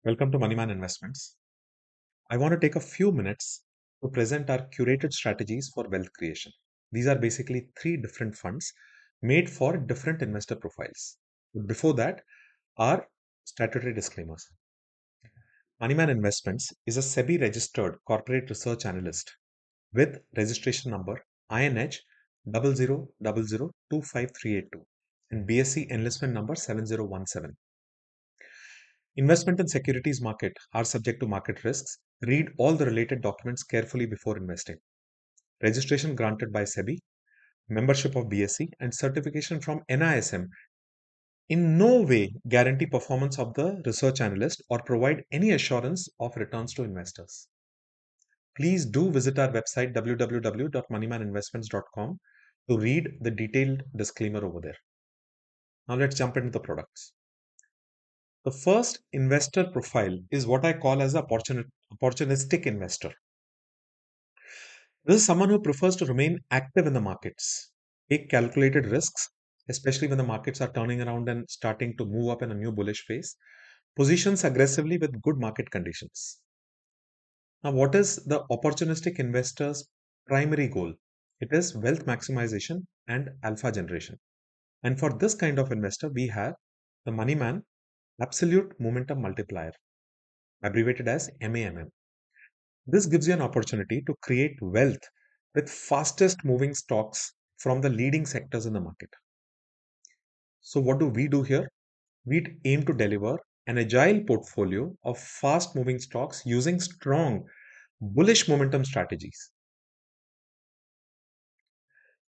Welcome to Moneyman Investments. I want to take a few minutes to present our curated strategies for wealth creation. These are basically three different funds made for different investor profiles. Before that, our statutory disclaimers. Moneyman Investments is a SEBI registered corporate research analyst with registration number INH 00002538 and BSc enlistment number 7017. Investment in securities market are subject to market risks. Read all the related documents carefully before investing. Registration granted by SEBI, membership of BSc, and certification from NISM in no way guarantee performance of the research analyst or provide any assurance of returns to investors. Please do visit our website www.moneymaninvestments.com to read the detailed disclaimer over there. Now let's jump into the products. The first investor profile is what I call as a opportunistic investor. This is someone who prefers to remain active in the markets, take calculated risks, especially when the markets are turning around and starting to move up in a new bullish phase, positions aggressively with good market conditions. Now, what is the opportunistic investor's primary goal? It is wealth maximization and alpha generation. And for this kind of investor, we have the Moneyman Absolute Momentum Multiplier, abbreviated as MAMM. This gives you an opportunity to create wealth with fastest moving stocks from the leading sectors in the market. So what do we do here? We aim to deliver an agile portfolio of fast moving stocks using strong bullish momentum strategies.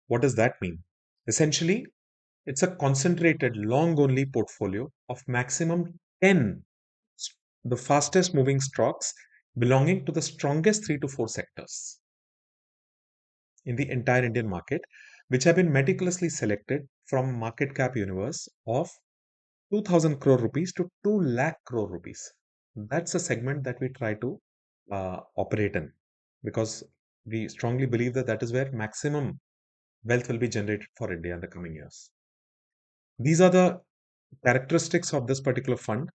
What does that mean? Essentially, it's a concentrated long only portfolio of maximum 10 the fastest moving stocks belonging to the strongest 3 to 4 sectors in the entire Indian market, which have been meticulously selected from market cap universe of 2000 crore rupees to 2 lakh crore rupees. That's a segment that we try to operate in because we strongly believe that that is where maximum wealth will be generated for India in the coming years. These are the characteristics of this particular fund.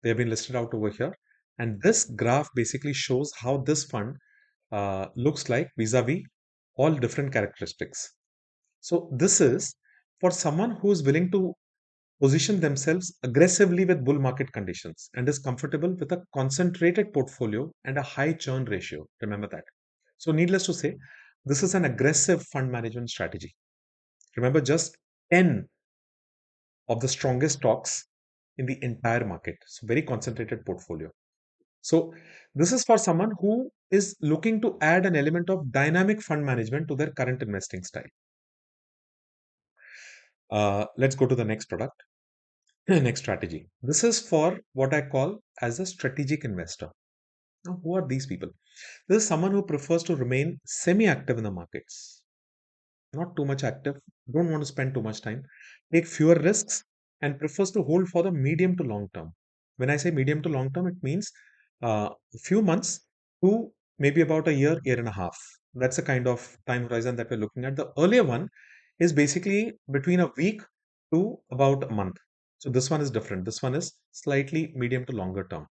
They have been listed out over here. And this graph basically shows how this fund looks like vis-a-vis all different characteristics. So this is for someone who is willing to position themselves aggressively with bull market conditions and is comfortable with a concentrated portfolio and a high churn ratio. Remember that. So needless to say, this is an aggressive fund management strategy. Remember, just 10 of the strongest stocks in the entire market. So very concentrated portfolio. So this is for someone who is looking to add an element of dynamic fund management to their current investing style. Let's go to the next product, next strategy. This is for what I call as a strategic investor. Now, who are these people? This is someone who prefers to remain semi-active in the markets, not too much active, don't want to spend too much time, take fewer risks, and prefers to hold for the medium to long term. When I say medium to long term, it means a few months to maybe about a year, year and a half. That's the kind of time horizon that we're looking at. The earlier one is basically between a week to about a month. So this one is different. This one is slightly medium to longer term.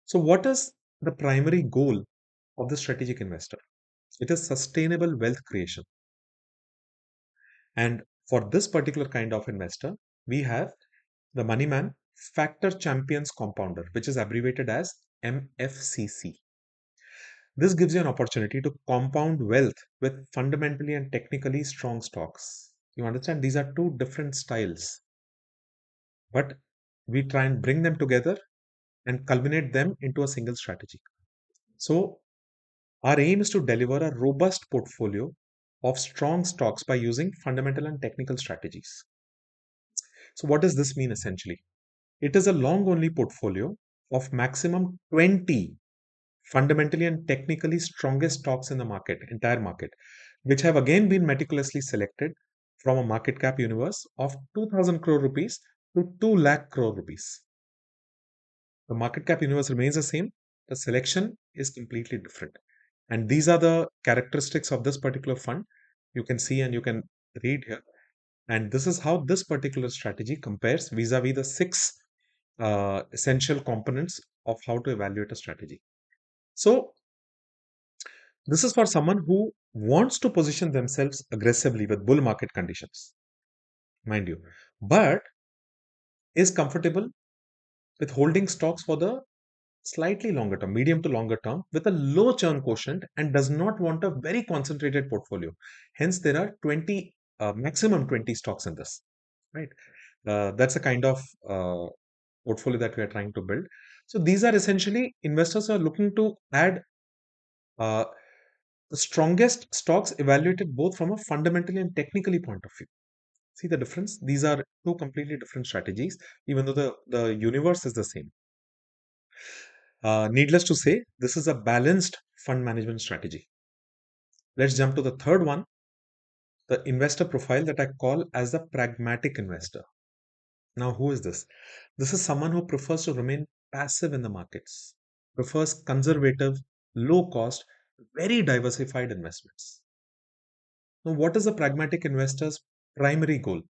So what is the primary goal of the strategic investor? It is sustainable wealth creation. And for this particular kind of investor, we have the Moneyman Factor Champions Compounder, which is abbreviated as MFCC. This gives you an opportunity to compound wealth with fundamentally and technically strong stocks. You understand, these are two different styles, but we try and bring them together and culminate them into a single strategy. So, our aim is to deliver a robust portfolio of strong stocks by using fundamental and technical strategies. So, what does this mean essentially? It is a long only portfolio of maximum 20 fundamentally and technically strongest stocks in the market, entire market, which have again been meticulously selected from a market cap universe of 2000 crore rupees to 2 lakh crore rupees. The market cap universe remains the same, the selection is completely different. And these are the characteristics of this particular fund. You can see and you can read here. And this is how this particular strategy compares vis-a-vis the six essential components of how to evaluate a strategy. So, this is for someone who wants to position themselves aggressively with bull market conditions, mind you, but is comfortable with holding stocks for the slightly longer term, medium to longer term, with a low churn quotient and does not want a very concentrated portfolio. Hence, there are 20, maximum 20 stocks in this, right? That's a kind of portfolio that we are trying to build. So these are essentially investors who are looking to add uh, the strongest stocks evaluated both from a fundamentally and technically point of view. See the difference? These are two completely different strategies, even though the universe is the same. Needless to say, this is a balanced fund management strategy. Let's jump to the third one, the investor profile that I call as the pragmatic investor. Now, who is this? This is someone who prefers to remain passive in the markets, prefers conservative, low cost, very diversified investments. Now, what is the pragmatic investor's primary goal?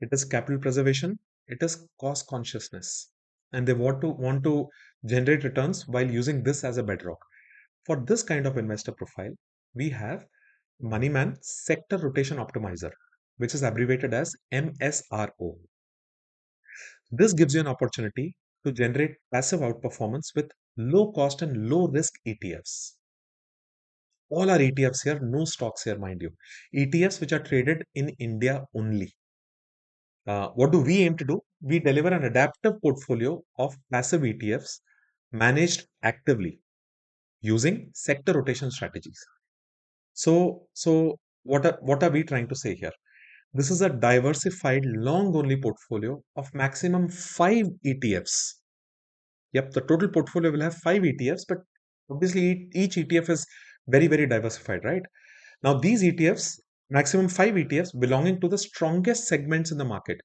It is capital preservation, it is cost consciousness, and they want to generate returns while using this as a bedrock. For this kind of investor profile, we have Moneyman Sector Rotation Optimizer, which is abbreviated as MSRO. This gives you an opportunity to generate passive outperformance with low cost and low risk ETFs. All our ETFs here, no stocks here, mind you. ETFs which are traded in India only. What do we aim to do? We deliver an adaptive portfolio of passive ETFs managed actively using sector rotation strategies. So what are we trying to say here? This is a diversified long only portfolio of maximum 5 ETFs. Yep, the total portfolio will have 5 ETFs, but obviously each ETF is very, very diversified, right? Now, these ETFs, maximum 5 ETFs belonging to the strongest segments in the market,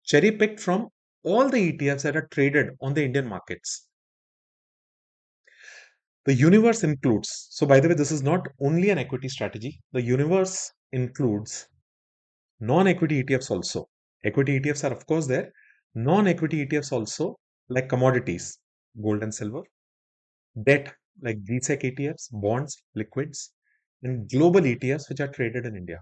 cherry picked from all the ETFs that are traded on the Indian markets. The universe includes, so by the way, this is not only an equity strategy, the universe includes non equity ETFs also. Equity ETFs are, of course, there. Non equity ETFs also, like commodities, gold and silver, debt, like GSEC ETFs, bonds, liquids, and global ETFs, which are traded in India.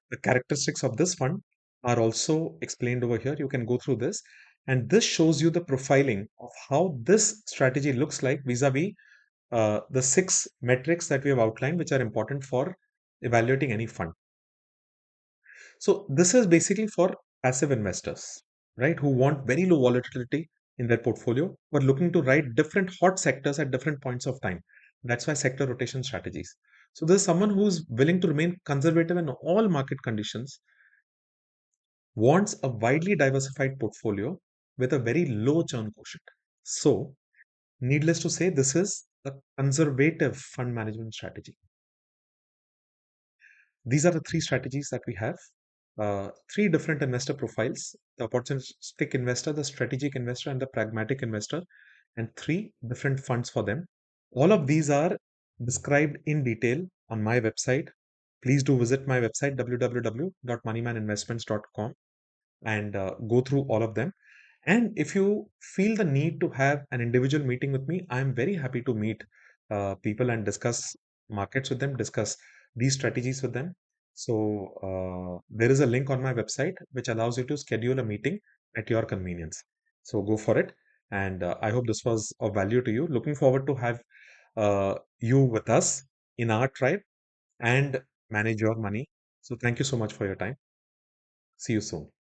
The characteristics of this fund are also explained over here. You can go through this. And this shows you the profiling of how this strategy looks like vis-a-vis the 6 metrics that we have outlined, which are important for evaluating any fund. So this is basically for passive investors, right, who want very low volatility in their portfolio, but looking to ride different hot sectors at different points of time. That's why sector rotation strategies. So there's someone who's willing to remain conservative in all market conditions, wants a widely diversified portfolio with a very low churn quotient. So, needless to say, this is a conservative fund management strategy. These are the 3 strategies that we have. 3 different investor profiles: the opportunistic investor, the strategic investor, and the pragmatic investor, and 3 different funds for them. All of these are described in detail on my website. Please do visit my website www.moneymaninvestments.com and go through all of them. And if you feel the need to have an individual meeting with me, I'm very happy to meet people and discuss markets with them, discuss these strategies with them. So there is a link on my website which allows you to schedule a meeting at your convenience. So go for it. And I hope this was of value to you. Looking forward to have you with us in our tribe and manage your money. So thank you so much for your time. See you soon.